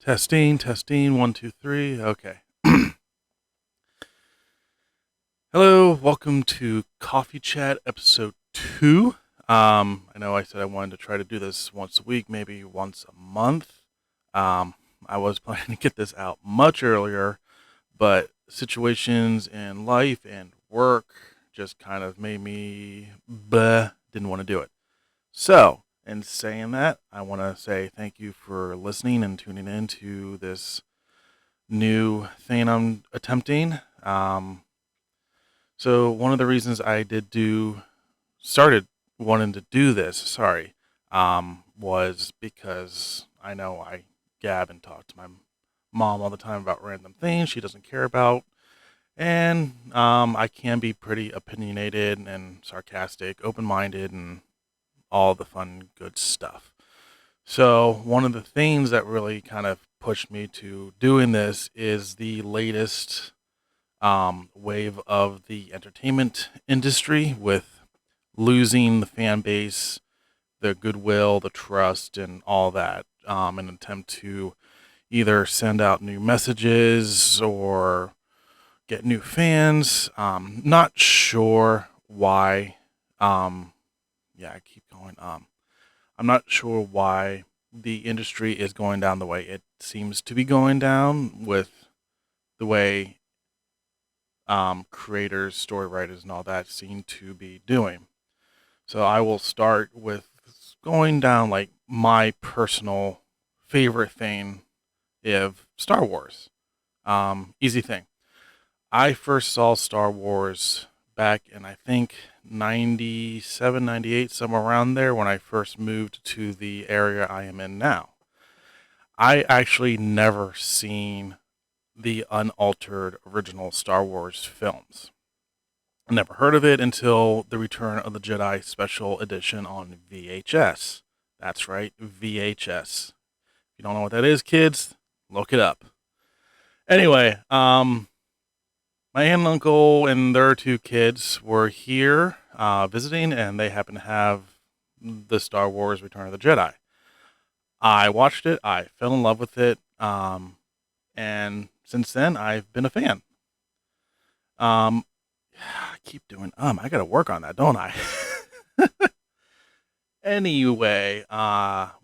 Testing, 1, 2, 3. Okay. Hello, welcome to Coffee Chat episode 2. I know I said I wanted to try to do this once a week, maybe once a month. I was planning to get this out much earlier, but situations in life and work just kind of made me didn't want to do it. So, in saying that, I want to say thank you for listening and tuning in to this new thing I'm attempting. So one of the reasons I started wanting to do this, was because I know I gab and talk to my mom all the time about random things she doesn't care about. And I can be pretty opinionated and sarcastic, open-minded, and all the fun, good stuff. So one of the things that really kind of pushed me to doing this is the latest wave of the entertainment industry with losing the fan base, the goodwill, the trust, and all that in an attempt to either send out new messages or get new fans. Not sure why. I keep going. I'm not sure why the industry is going down the way it seems to be going down with the way creators, story writers, and all that seem to be doing. So I will start with going down like my personal favorite thing of Star Wars. Easy thing. I first saw Star Wars back in, I think, 97, 98, somewhere around there when I first moved to the area I am in now. I actually never seen the unaltered original Star Wars films. I never heard of it until the Return of the Jedi Special Edition on VHS. That's right, VHS. If you don't know what that is, kids, look it up. Anyway, my aunt and uncle and their 2 kids were here visiting, and they happened to have the Star Wars Return of the Jedi. I watched it. I fell in love with it. And since then, I've been a fan. Um, I keep doing, I got to work on that, don't I? Anyway,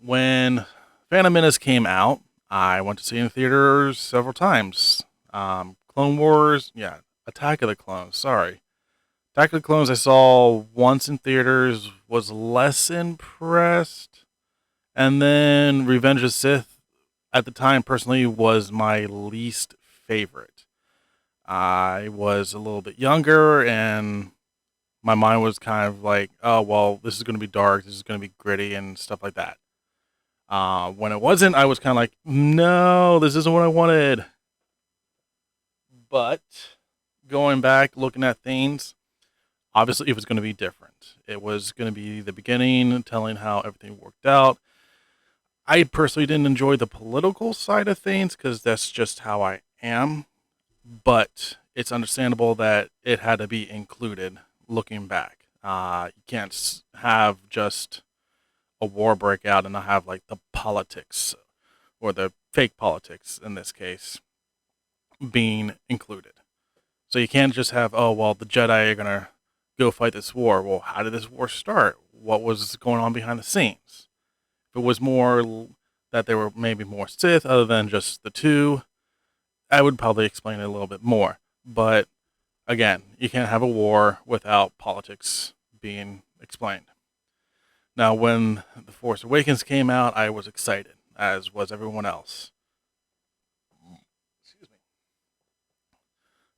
when Phantom Menace came out, I went to see it in theaters several times. Clone Wars, Attack of the Clones, sorry. Attack of the Clones I saw once in theaters, was less impressed. And then Revenge of the Sith, at the time, personally, was my least favorite. I was a little bit younger, and my mind was kind of like, oh, well, this is going to be dark, this is going to be gritty, and stuff like that. When it wasn't, I was kind of like, no, this isn't what I wanted. But going back, looking at things, obviously it was going to be different. It was going to be the beginning, telling how everything worked out. I personally didn't enjoy the political side of things because that's just how I am. But it's understandable that it had to be included looking back. You can't have just a war break out and not have like the politics or the fake politics in this case being included. So you can't just have, oh, well, the Jedi are going to go fight this war. Well, how did this war start? What was going on behind the scenes? If it was more that there were maybe more Sith other than just the two, I would probably explain it a little bit more. But again, you can't have a war without politics being explained. Now, when The Force Awakens came out, I was excited, as was everyone else. Excuse me.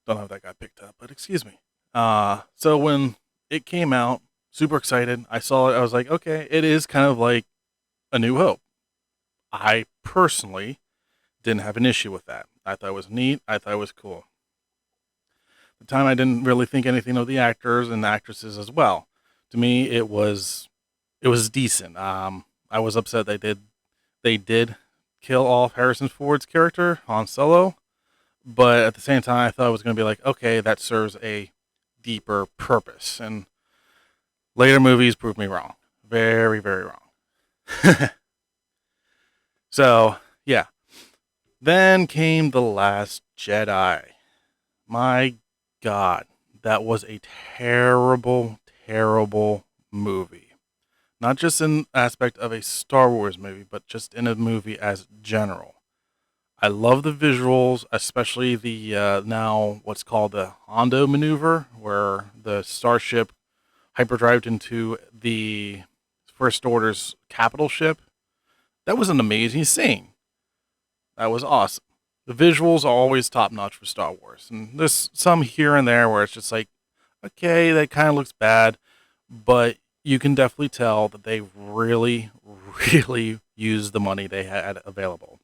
Don't know if that got picked up, but excuse me. So when it came out, super excited. I saw it. I was like, okay, it is kind of like A New Hope. I personally didn't have an issue with that. I thought it was neat. I thought it was cool. At the time, I didn't really think anything of the actors and the actresses as well. To me, it was decent. I was upset they did kill off Harrison Ford's character Han Solo, but at the same time, I thought it was going to be like, okay, that serves a deeper purpose. And later movies proved me wrong, very, very wrong. So yeah, Then came The Last Jedi. My God, that was a terrible, terrible movie. Not just in aspect of a Star Wars movie, but just in a movie as general. I love the visuals, especially the now what's called the Hondo maneuver, where the starship hyperdrived into the First Order's capital ship. That was an amazing scene. That was awesome. The visuals are always top notch for Star Wars, and there's some here and there where it's just like, okay, that kind of looks bad, but you can definitely tell that they really, really used the money they had available.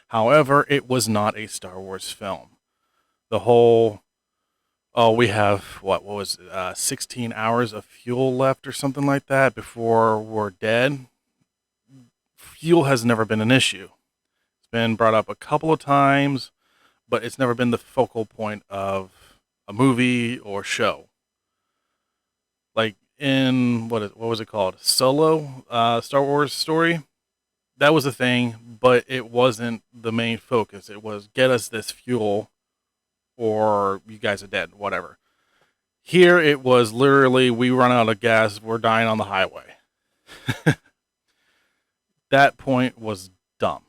However, it was not a Star Wars film. The whole, oh, we have what was it, 16 hours of fuel left or something like that before we're dead. Fuel has never been an issue. It's been brought up a couple of times, but it's never been the focal point of a movie or show. Like in what was it called? Solo, Star Wars story. That was a thing, but it wasn't the main focus. It was get us this fuel, or you guys are dead, whatever. Here it was literally we run out of gas, we're dying on the highway. That point was dumb.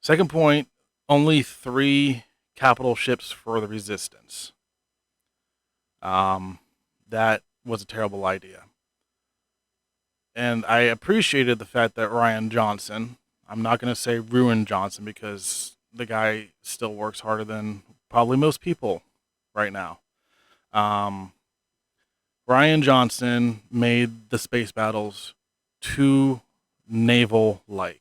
Second point, only 3 capital ships for the Resistance. That was a terrible idea. And I appreciated the fact that Ryan Johnson, I'm not going to say ruined Johnson because the guy still works harder than probably most people right now. Um, Ryan Johnson made the space battles too naval like.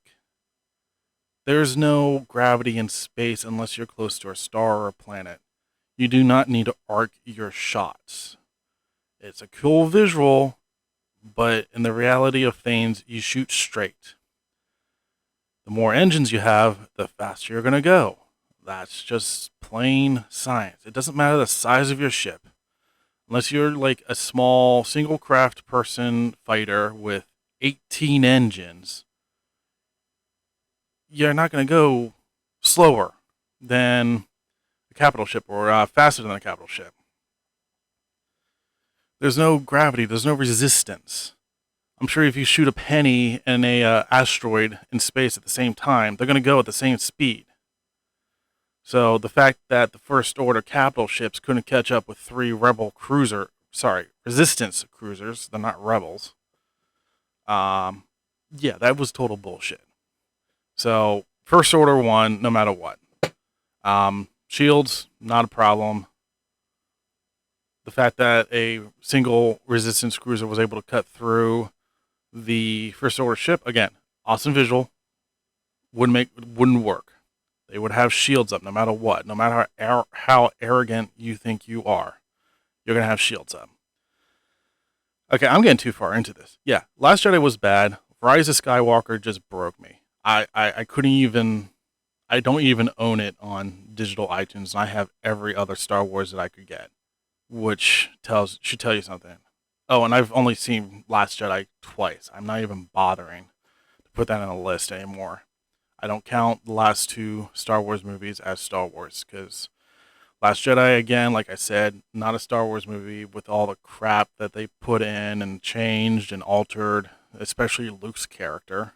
There's no gravity in space unless you're close to a star or a planet. You do not need to arc your shots. It's a cool visual, but in the reality of things, you shoot straight. The more engines you have, the faster you're going to go. That's just plain science. It doesn't matter the size of your ship. Unless you're like a small single craft person fighter with 18 engines, you're not going to go slower than a capital ship or faster than a capital ship. There's no gravity, there's no resistance. I'm sure if you shoot a penny and a asteroid in space at the same time, they're going to go at the same speed. So the fact that the First Order capital ships couldn't catch up with 3 resistance cruisers, they're not rebels. Yeah, that was total bullshit. So First Order won no matter what. Shields, not a problem. The fact that a single resistance cruiser was able to cut through the First Order ship, again, awesome visual, wouldn't work. They would have shields up no matter what, no matter how arrogant you think you are. You're gonna have shields up. Okay, I'm getting too far into this. Yeah, Last Jedi was bad. Rise of Skywalker just broke me. I couldn't even. I don't even own it on digital iTunes. And I have every other Star Wars that I could get, which should tell you something. Oh, and I've only seen Last Jedi twice. I'm not even bothering to put that on a list anymore. I don't count the last 2 Star Wars movies as Star Wars because Last Jedi, again, like I said, not a Star Wars movie with all the crap that they put in and changed and altered, especially Luke's character.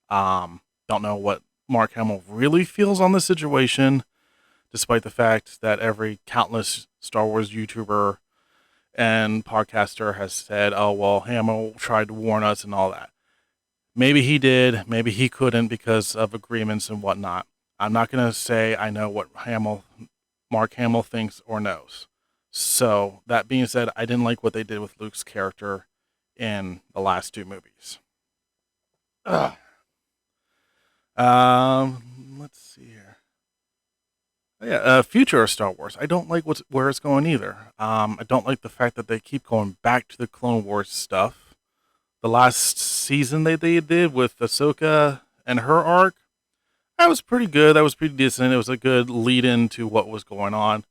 Don't know what Mark Hamill really feels on the situation, despite the fact that every countless Star Wars YouTuber and podcaster has said, oh, well, Hamill tried to warn us and all that. Maybe he did, maybe he couldn't because of agreements and whatnot. I'm not going to say I know what Mark Hamill thinks or knows. So, that being said, I didn't like what they did with Luke's character in the last 2 movies. Ugh. Let's see here. Yeah, future of Star Wars. I don't like where it's going either. I don't like the fact that they keep going back to the Clone Wars stuff. The last season they did with Ahsoka and her arc, that was pretty good. That was pretty decent. It was a good lead in to what was going on.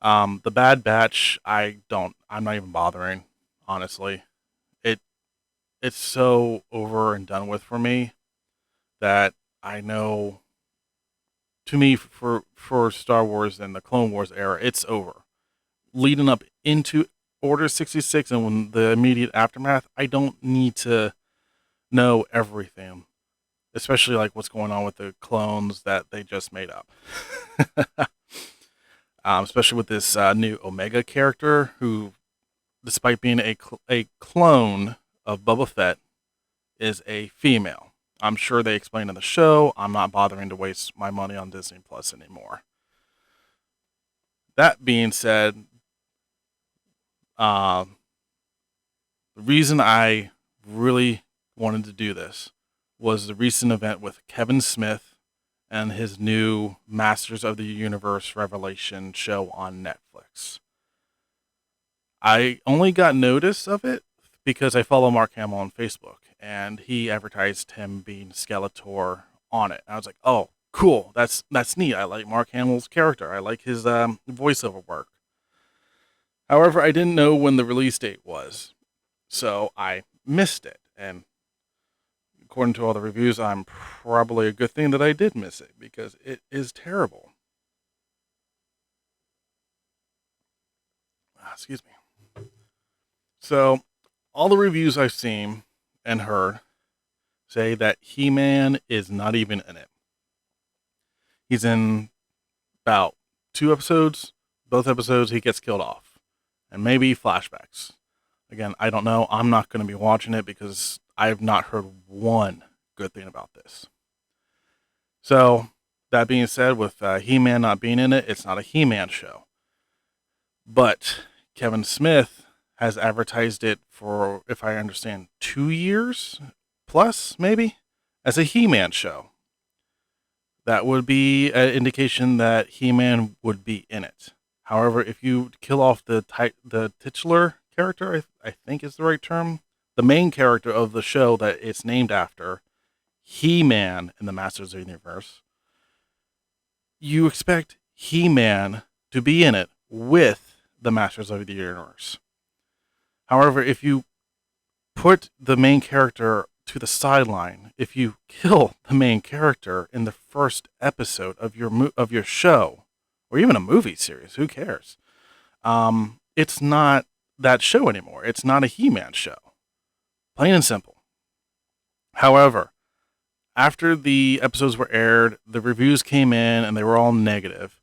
The Bad Batch, I'm not even bothering, honestly. It it's so over and done with for me that I know, to me, for Star Wars and the Clone Wars era, it's over. Leading up into Order 66 and when the immediate aftermath, I don't need to know everything, especially like what's going on with the clones that they just made up. Especially with this new Omega character who, despite being a clone of Boba Fett, is a female. I'm sure they explained in the show. I'm not bothering to waste my money on Disney Plus anymore. That being said, uh, the reason I really wanted to do this was the recent event with Kevin Smith and his new Masters of the Universe Revelation show on Netflix. I only got notice of it because I follow Mark Hamill on Facebook, and he advertised him being Skeletor on it. And I was like, "Oh, cool! That's neat. I like Mark Hamill's character. I like his voiceover work." However, I didn't know when the release date was, so I missed it. And according to all the reviews, I'm probably a good thing that I did miss it because it is terrible. Excuse me. So, all the reviews I've seen and heard say that He-Man is not even in it. He's in about 2 episodes. Both episodes, he gets killed off. And maybe flashbacks. Again, I don't know. I'm not going to be watching it because I've not heard one good thing about this. So, that being said, with He-Man not being in it, it's not a He-Man show. But Kevin Smith has advertised it for, if I understand, 2 years plus, maybe, as a He-Man show. That would be an indication that He-Man would be in it. However, if you kill off the titular character, I think is the right term, the main character of the show that it's named after, He-Man in the Masters of the Universe, you expect He-Man to be in it with the Masters of the Universe. However, if you put the main character to the sideline, if you kill the main character in the first episode of your show, or even a movie series, who cares? It's not that show anymore. It's not a He-Man show. Plain and simple. However, after the episodes were aired, the reviews came in and they were all negative.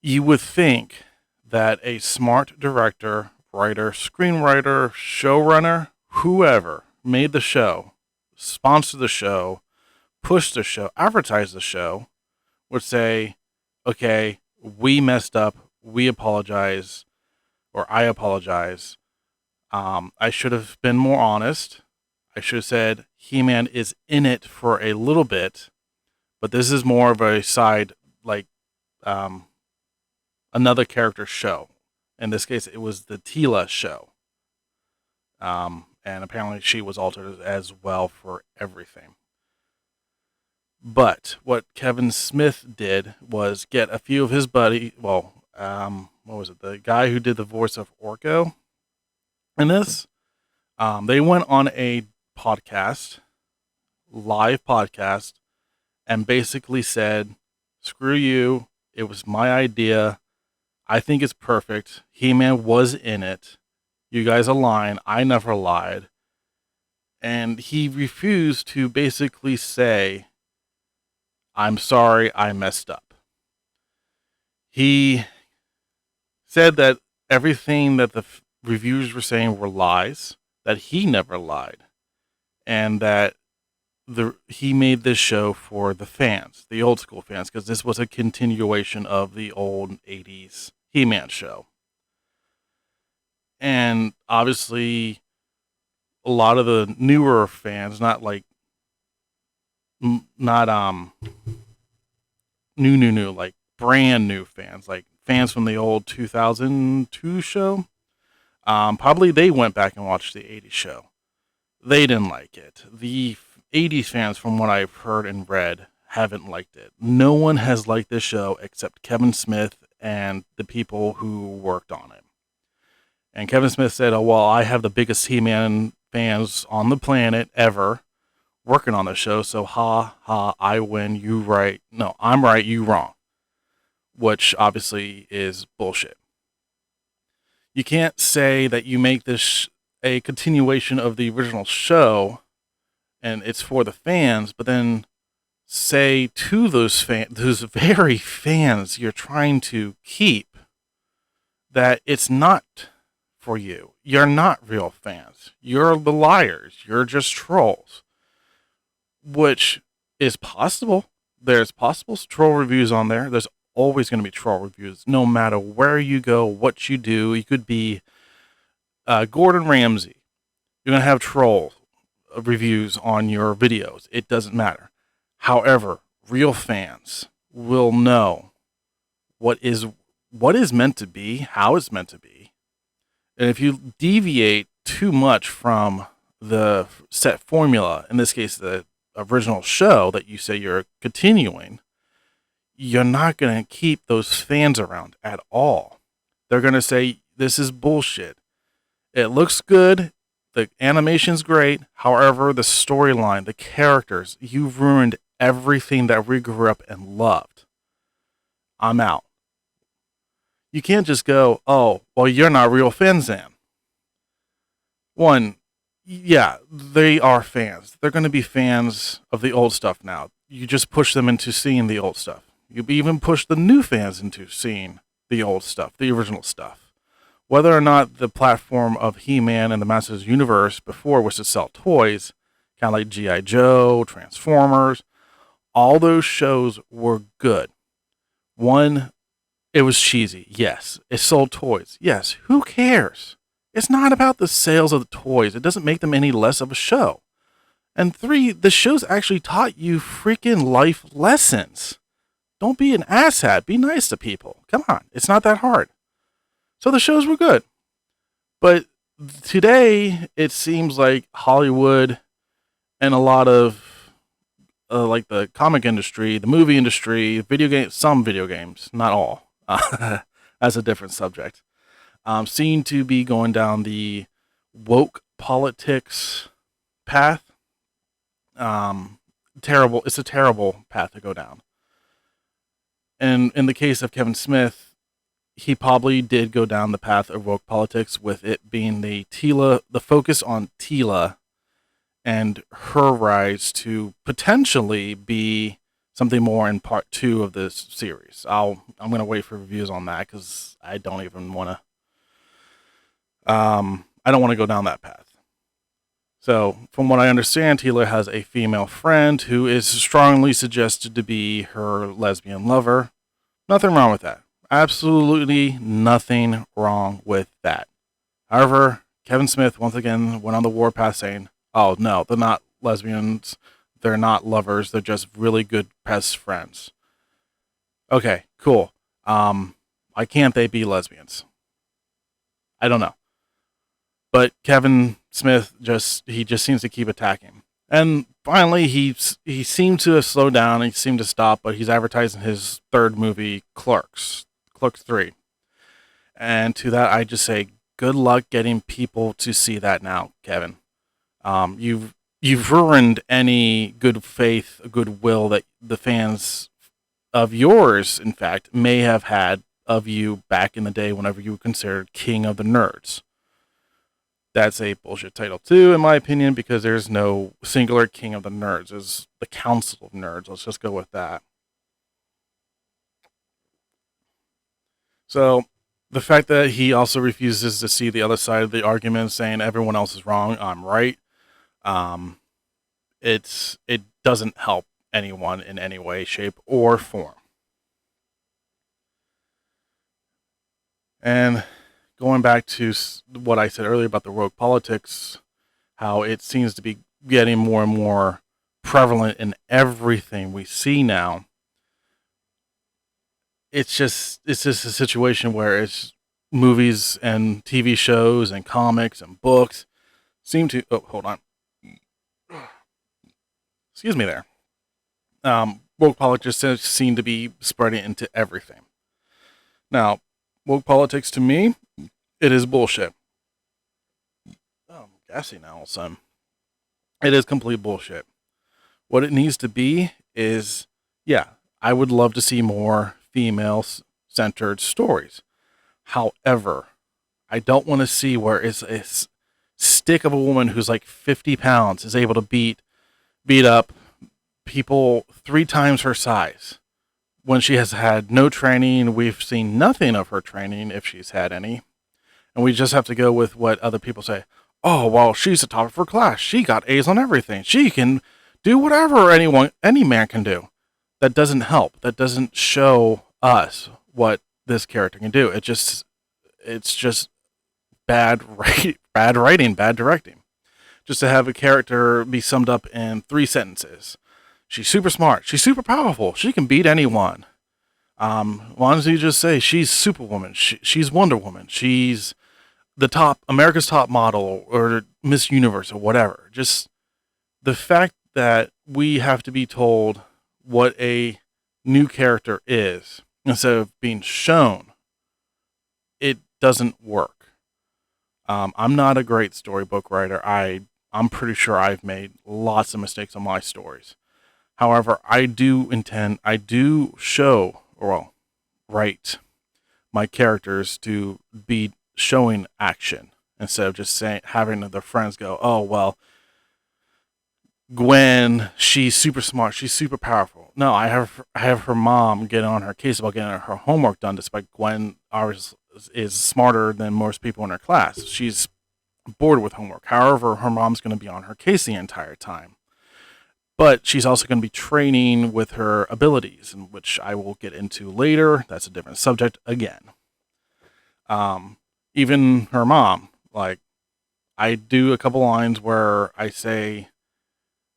You would think that a smart director, writer, screenwriter, showrunner, whoever made the show, sponsored the show, pushed the show, advertised the show, would say, okay, we messed up. We apologize, or I apologize. I should have been more honest. I should have said He-Man is in it for a little bit, but this is more of a side, like another character show. In this case, it was the Tila show. And apparently she was altered as well for everything. But what Kevin Smith did was get a few of his buddy, what was it? The guy who did the voice of Orko in this. They went on a podcast, live podcast, and basically said, screw you. It was my idea. I think it's perfect. He-Man was in it. You guys are lying. I never lied. And he refused to basically say, I'm sorry, I messed up. He said that everything that the reviewers were saying were lies, that he never lied, and that he made this show for the fans, the old school fans, because this was a continuation of the old 80s He-Man show. And obviously, a lot of the newer fans, not new, like brand new fans, like fans from the old 2002 show, probably they went back and watched the 80s show. They didn't like it. The 80s fans, from what I've heard and read, haven't liked it. No one has liked this show except Kevin Smith and the people who worked on it. And Kevin Smith said, oh, well, I have the biggest He-Man fans on the planet ever. working on the show. So ha ha, I win, you right. No, I'm right, you wrong, which obviously is bullshit. You can't say that you make this a continuation of the original show and it's for the fans, but then say to those very fans you're trying to keep, that it's not for you. You're not real fans. You're the liars. You're just trolls, which is possible. There's possible troll reviews on there. There's always going to be troll reviews, no matter where you go, what you do. You could be Gordon Ramsay. You're going to have troll reviews on your videos. It doesn't matter. However, real fans will know what is meant to be, how it's meant to be. And if you deviate too much from the set formula, in this case, the original show that you say you're continuing, you're not going to keep those fans around at all. They're going to say, this is bullshit. It looks good. The animation's great. However, the storyline, the characters, you've ruined everything that we grew up and loved. I'm out. You can't just go, oh, well, you're not real fans then. One, yeah, they are fans. They're going to be fans of the old stuff now. You just push them into seeing the old stuff. You even push the new fans into seeing the old stuff, the original stuff. Whether or not the platform of He-Man and the Masters Universe before was to sell toys, kind of like G.I. Joe, Transformers, all those shows were good. One, it was cheesy. Yes. It sold toys. Yes. Who cares? It's not about the sales of the toys. It doesn't make them any less of a show. And three, the shows actually taught you freaking life lessons. Don't be an asshat. Be nice to people. Come on. It's not that hard. So the shows were good. But today, it seems like Hollywood and a lot of like the comic industry, the movie industry, some video games, not all. That's a different subject. Seem to be going down the woke politics path. Terrible. It's a terrible path to go down. And in the case of Kevin Smith, he probably did go down the path of woke politics, with it being the focus on Tila and her rise to potentially be something more in part 2 of this series. I'm going to wait for reviews on that because I don't even want to. I don't want to go down that path. So, from what I understand, Tila has a female friend who is strongly suggested to be her lesbian lover. Nothing wrong with that. Absolutely nothing wrong with that. However, Kevin Smith once again went on the warpath saying, oh no, they're not lesbians, they're not lovers, they're just really good best friends. Okay, cool. Why can't they be lesbians? I don't know. But Kevin Smith just seems to keep attacking. And finally, he seemed to have slowed down. He seemed to stop, but he's advertising his third movie, Clerks 3. And to that, I just say, good luck getting people to see that now, Kevin. You've ruined any good faith, goodwill that the fans of yours, in fact, may have had of you back in the day whenever you were considered king of the nerds. That's a bullshit title too, in my opinion, because there's no singular king of the nerds. There's the Council of Nerds. Let's just go with that. So, the fact that he also refuses to see the other side of the argument, saying everyone else is wrong, I'm right, it doesn't help anyone in any way, shape, or form. And going back to what I said earlier about the rogue politics, how it seems to be getting more and more prevalent in everything we see now. It's just a situation where it's movies and TV shows and comics and books seem to. Oh, hold on. Excuse me there. Woke politics just seem to be spreading into everything. Now, woke politics to me, it is bullshit. Oh, I'm gassy now all of a sudden. It is complete bullshit. What it needs to be is, yeah, I would love to see more female centered stories. However, I don't want to see where it's a stick of a woman who's like 50 pounds is able to beat up people 3 times her size when she has had no training. We've seen nothing of her training if she's had any. And we just have to go with what other people say. Oh, well, she's the top of her class. She got A's on everything. She can do whatever any man can do. That doesn't help. That doesn't show us what this character can do. It's just bad writing, bad directing. Just to have a character be summed up in 3 sentences. She's super smart. She's super powerful. She can beat anyone. Why don't you just say she's Superwoman? She's Wonder Woman. She's America's top model or Miss Universe or whatever. Just the fact that we have to be told what a new character is instead of being shown, it doesn't work. I'm not a great storybook writer. I'm pretty sure I've made lots of mistakes on my stories. However, I do write my characters to be showing action instead of just having their friends go, oh, well, Gwen, she's super smart, she's super powerful. No, I have her mom get on her case about getting her homework done, despite Gwen is smarter than most people in her class. She's bored with homework. However, her mom's going to be on her case the entire time. But she's also going to be training with her abilities, which I will get into later. That's a different subject again. Even her mom, like, I do a couple lines where I say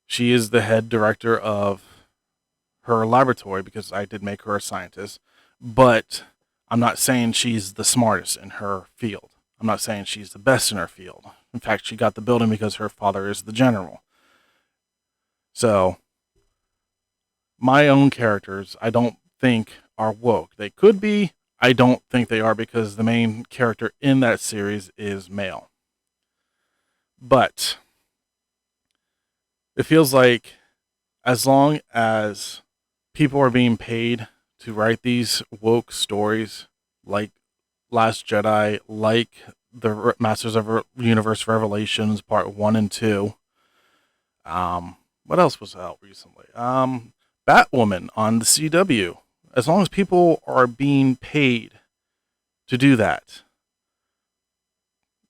she is the head director of her laboratory because I did make her a scientist, but I'm not saying she's the smartest in her field. I'm not saying she's the best in her field. In fact, she got the building because her father is the general. So, my own characters, I don't think are woke. They could be. I don't think they are because the main character in that series is male. But it feels like as long as people are being paid to write these woke stories like Last Jedi, like the Masters of Universe Revelations Part 1 and 2, what else was out recently? Batwoman on the CW. As long as people are being paid to do that,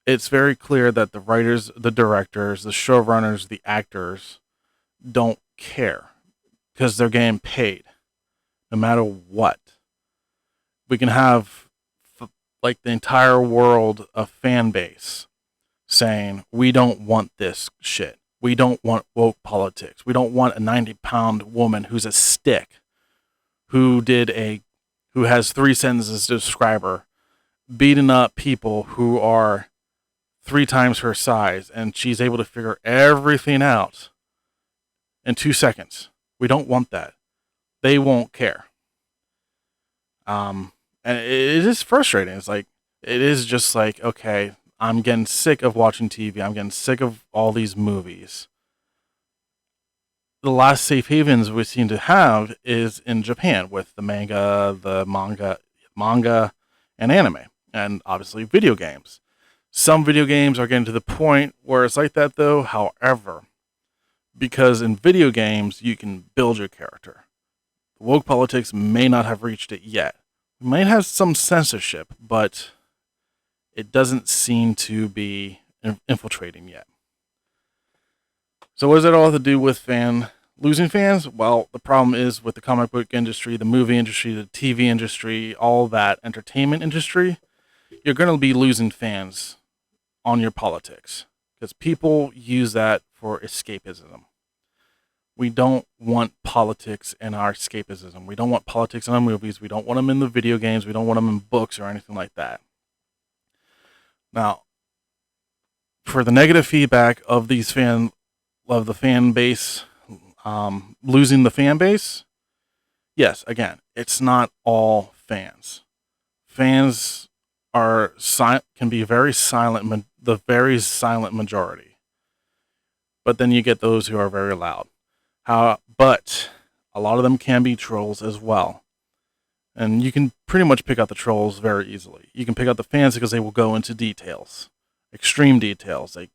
it's very clear that the writers, the directors, the showrunners, the actors don't care because they're getting paid no matter what. We can have like the entire world of fan base saying, we don't want this shit. We don't want woke politics. We don't want a 90-pound woman who's a stick who has 3 sentences to describe her, beating up people who are 3 times her size, and she's able to figure everything out in 2 seconds. We don't want that. They won't care. And it is frustrating. It is just like, okay, I'm getting sick of watching TV. I'm getting sick of all these movies. The last safe havens we seem to have is in Japan with the manga, and anime, and obviously video games. Some video games are getting to the point where it's like that, though. However, because in video games you can build your character, woke politics may not have reached it yet. We might have some censorship, but it doesn't seem to be infiltrating yet. So what does that all have to do with losing fans? Well, the problem is with the comic book industry, the movie industry, the TV industry, all that entertainment industry, you're going to be losing fans on your politics because people use that for escapism. We don't want politics in our escapism. We don't want politics in our movies. We don't want them in the video games. We don't want them in books or anything like that. Now, for the negative feedback of the fan base, losing the fan base, yes, again, it's not all fans. Fans can be very silent, the very silent majority. But then you get those who are very loud. But a lot of them can be trolls as well. And you can pretty much pick out the trolls very easily. You can pick out the fans because they will go into details, extreme details, like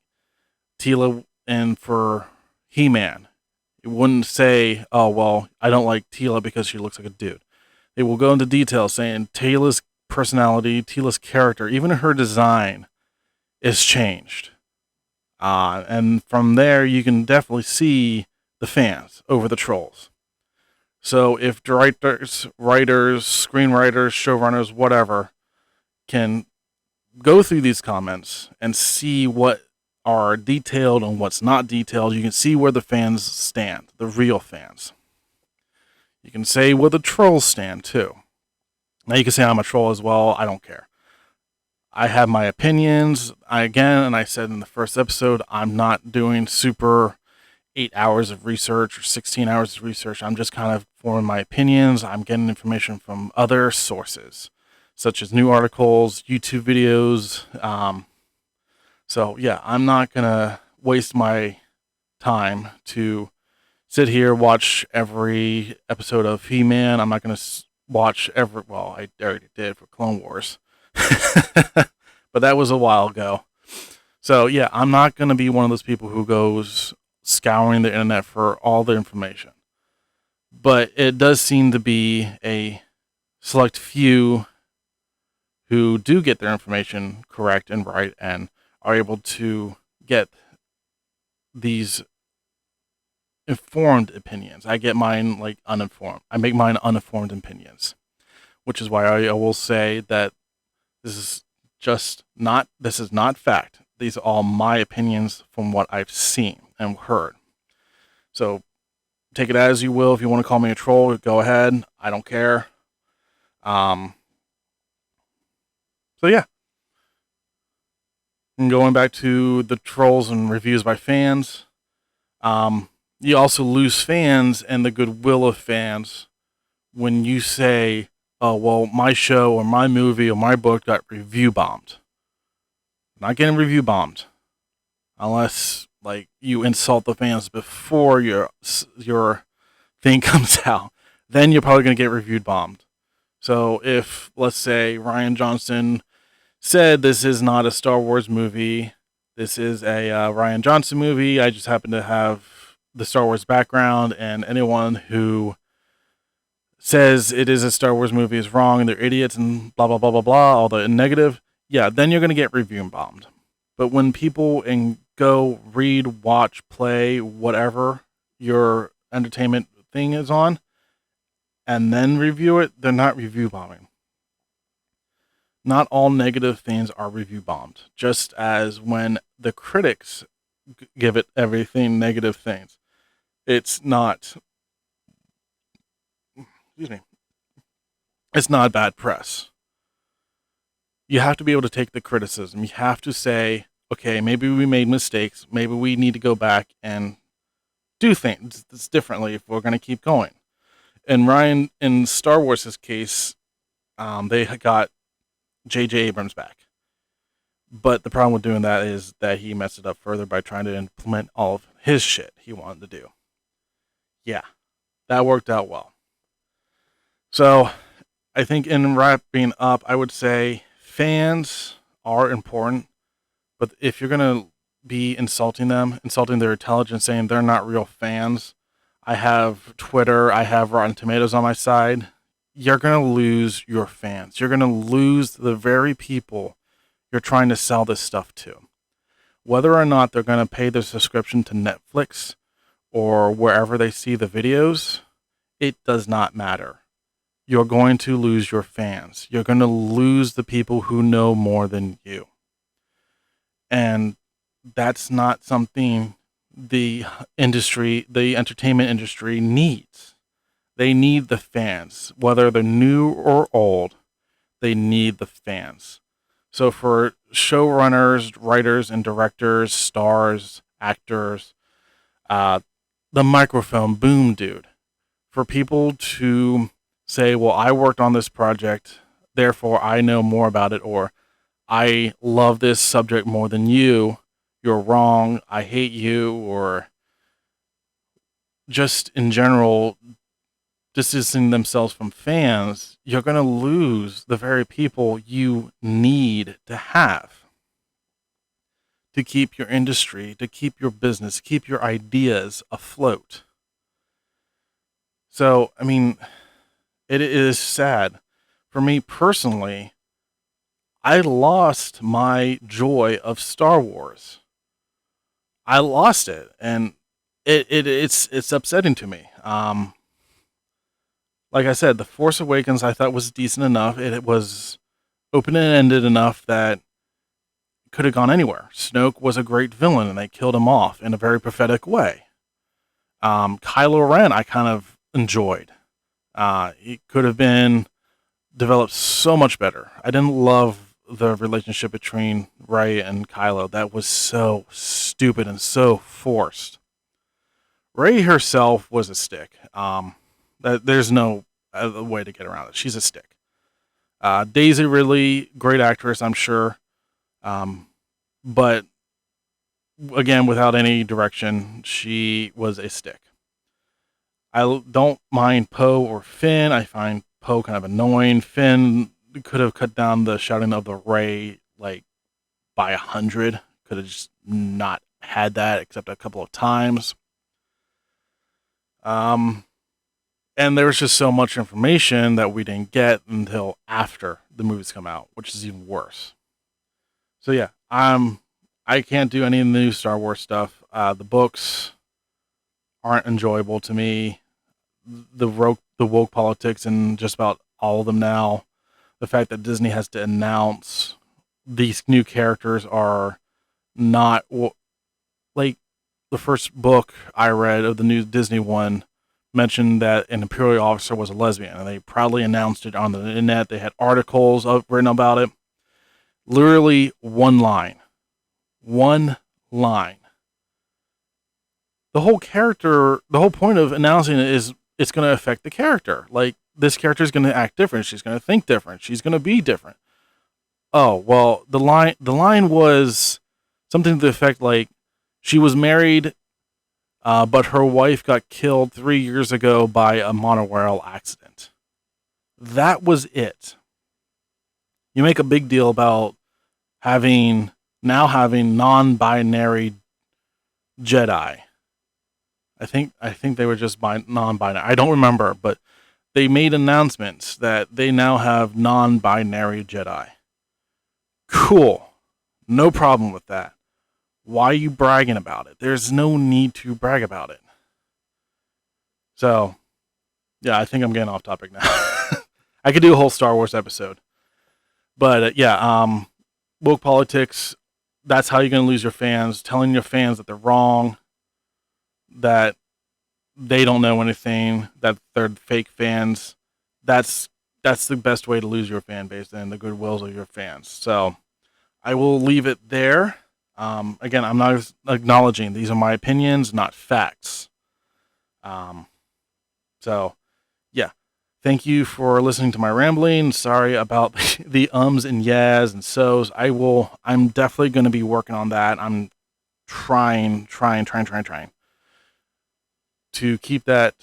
Tila and for He-Man. It wouldn't say, oh, well, I don't like Tila because she looks like a dude. They will go into detail saying Tila's personality, Tila's character, even her design is changed. And from there, you can definitely see the fans over the trolls. So if directors, writers, screenwriters, showrunners, whatever, can go through these comments and see what are detailed and what's not detailed, you can see where the fans stand, the real fans. You can say where the trolls stand too. Now you can say I'm a troll as well. I don't care. I have my opinions. And I said in the first episode, I'm not doing super 8 hours of research or 16 hours of research. I'm just kind of forming my opinions. I'm getting information from other sources, such as new articles, YouTube videos. So yeah, I'm not going to waste my time to sit here, watch every episode of He-Man. I'm not going to watch well, I already did for Clone Wars. But that was a while ago. So yeah, I'm not going to be one of those people who goes scouring the internet for all the information. But it does seem to be a select few who do get their information correct and right and are able to get these informed opinions. I get mine like uninformed. I make mine uninformed opinions, which is why I will say that this is not fact. These are all my opinions from what I've seen and heard. So take it as you will. If you want to call me a troll, go ahead. I don't care. So yeah. And going back to the trolls and reviews by fans, you also lose fans and the goodwill of fans when you say, oh, well, my show or my movie or my book got review bombed. Not getting review bombed unless like you insult the fans before your thing comes out. Then you're probably going to get reviewed bombed. So if, let's say, Rian Johnson said this is not a Star Wars movie, this is a Rian Johnson movie, I just happen to have the Star Wars background, and anyone who says it is a Star Wars movie is wrong and they're idiots and blah, blah, blah, blah, blah, all the negative, yeah, then you're going to get review bombed. But when people go read, watch, play, whatever your entertainment thing is on, and then review it, they're not review bombing. Not all negative things are review bombed, just as when the critics give it everything negative things. It's not, it's not bad press. You have to be able to take the criticism. You have to say, okay, maybe we made mistakes. Maybe we need to go back and do things differently if we're going to keep going. And in Star Wars' case, they got J.J. Abrams back. But the problem with doing that is that he messed it up further by trying to implement all of his shit he wanted to do. Yeah, that worked out well. So I think in wrapping up, I would say fans are important. But if you're going to be insulting them, insulting their intelligence, saying they're not real fans, I have Twitter, I have Rotten Tomatoes on my side, you're going to lose your fans. You're going to lose the very people you're trying to sell this stuff to. Whether or not they're going to pay their subscription to Netflix or wherever they see the videos, it does not matter. You're going to lose your fans. You're going to lose the people who know more than you. And that's not something the entertainment industry needs. They need the fans. Whether they're new or old, they need the fans. So for showrunners, writers, and directors, stars, actors, the microphone boom dude, for people to say, well, I worked on this project, therefore I know more about it, or I love this subject more than you, you're wrong, I hate you, or just in general, distancing themselves from fans, you're going to lose the very people you need to have to keep your industry, to keep your business, keep your ideas afloat. So, I mean, it is sad. For me personally, I lost my joy of Star Wars. I lost it, and it's upsetting to me. Like I said, The Force Awakens I thought was decent enough. It was open and ended enough that it could have gone anywhere. Snoke was a great villain, and they killed him off in a very pathetic way. Kylo Ren I kind of enjoyed. He could have been developed so much better. I didn't love the relationship between Rey and Kylo. That was so stupid and so forced. Rey herself was a stick. There's no other way to get around it. She's a stick. Daisy Ridley, great actress, I'm sure. But again, without any direction, she was a stick. I don't mind Poe or Finn. I find Poe kind of annoying. Finn could have cut down the shouting of the Rey like by 100. Could have just not had that except a couple of times. And there was just so much information that we didn't get until after the movies come out, which is even worse. So yeah, I can't do any of the new Star Wars stuff. The books aren't enjoyable to me. The woke politics and just about all of them now. The fact that Disney has to announce these new characters are not like the first book I read of the new Disney one mentioned that an Imperial officer was a lesbian, and they proudly announced it on the internet. They had articles written about it. Literally one line. One line. The whole point of announcing it is it's going to affect the character. Like, this character is going to act different. She's going to think different. She's going to be different. Oh, well, the line was something to the effect like, she was married, but her wife got killed 3 years ago by a monorail accident. That was it. You make a big deal about having non-binary Jedi. I think they were just non-binary. I don't remember, but they made announcements that they now have non-binary Jedi. Cool. No problem with that. Why are you bragging about it? There's no need to brag about it. So, yeah, I think I'm getting off topic now. I could do a whole Star Wars episode. But woke politics, that's how you're going to lose your fans. Telling your fans that they're wrong, that they don't know anything, that they're fake fans. That's the best way to lose your fan base and the goodwills of your fans. So I will leave it there. Again, I'm not acknowledging these are my opinions, not facts. So yeah, thank you for listening to my rambling. Sorry about the ums and yas and so's. I'm definitely going to be working on that. I'm trying to keep that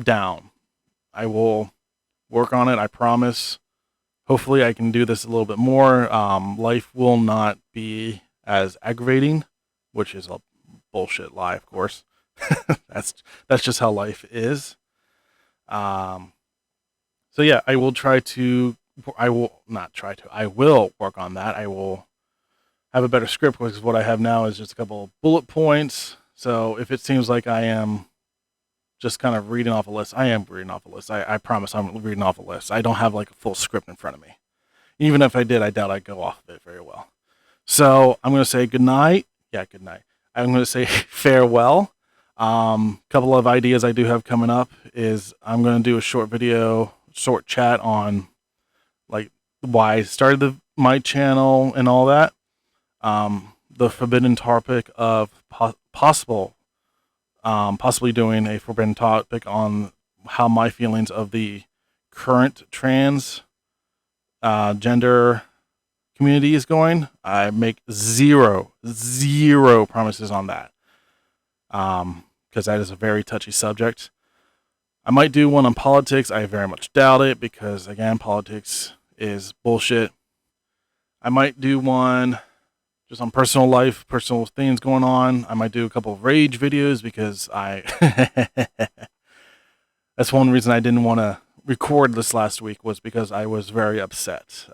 down. I will work on it. I promise. Hopefully I can do this a little bit more. Life will not be as aggravating, which is a bullshit lie, of course. that's just how life is. So yeah, I will work on that. I will have a better script, because what I have now is just a couple of bullet points. So if it seems like I am just kind of reading off a list, I am reading off a list. I promise I'm reading off a list. I don't have like a full script in front of me. Even if I did, I doubt I'd go off of it very well. So I'm going to say good night. Yeah, good night. I'm going to say farewell. Couple of ideas I do have coming up is I'm going to do a short chat on like why I started my channel and all that. The forbidden topic of possibly doing a forbidden topic on how my feelings of the current trans gender community is going. I make zero promises on that. because that is a very touchy subject. I might do one on politics. I very much doubt it because, again, politics is bullshit. I might do one just on personal life, personal things going on. I might do a couple of rage videos because that's one reason I didn't want to record this last week, was because I was very upset.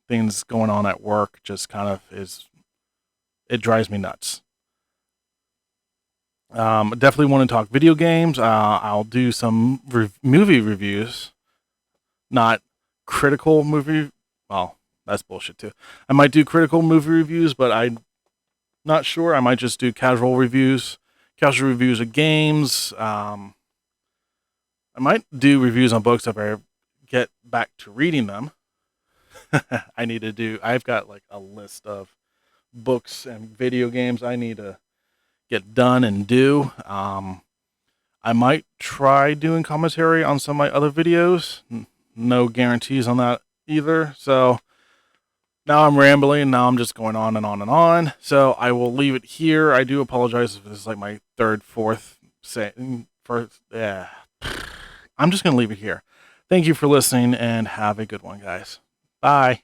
Things going on at work just kind of it drives me nuts. Definitely want to talk video games. I'll do some movie reviews, not critical movie. Well, that's bullshit too. I might do critical movie reviews, but I'm not sure. I might just do casual reviews of games. I might do reviews on books if I get back to reading them. I've got like a list of books and video games I need to get done and do. I might try doing commentary on some of my other videos. No guarantees on that either. So now I'm rambling. Now I'm just going on and on and on. So I will leave it here. I do apologize if this is like my third, fourth, yeah. I'm just going to leave it here. Thank you for listening and have a good one, guys. Bye.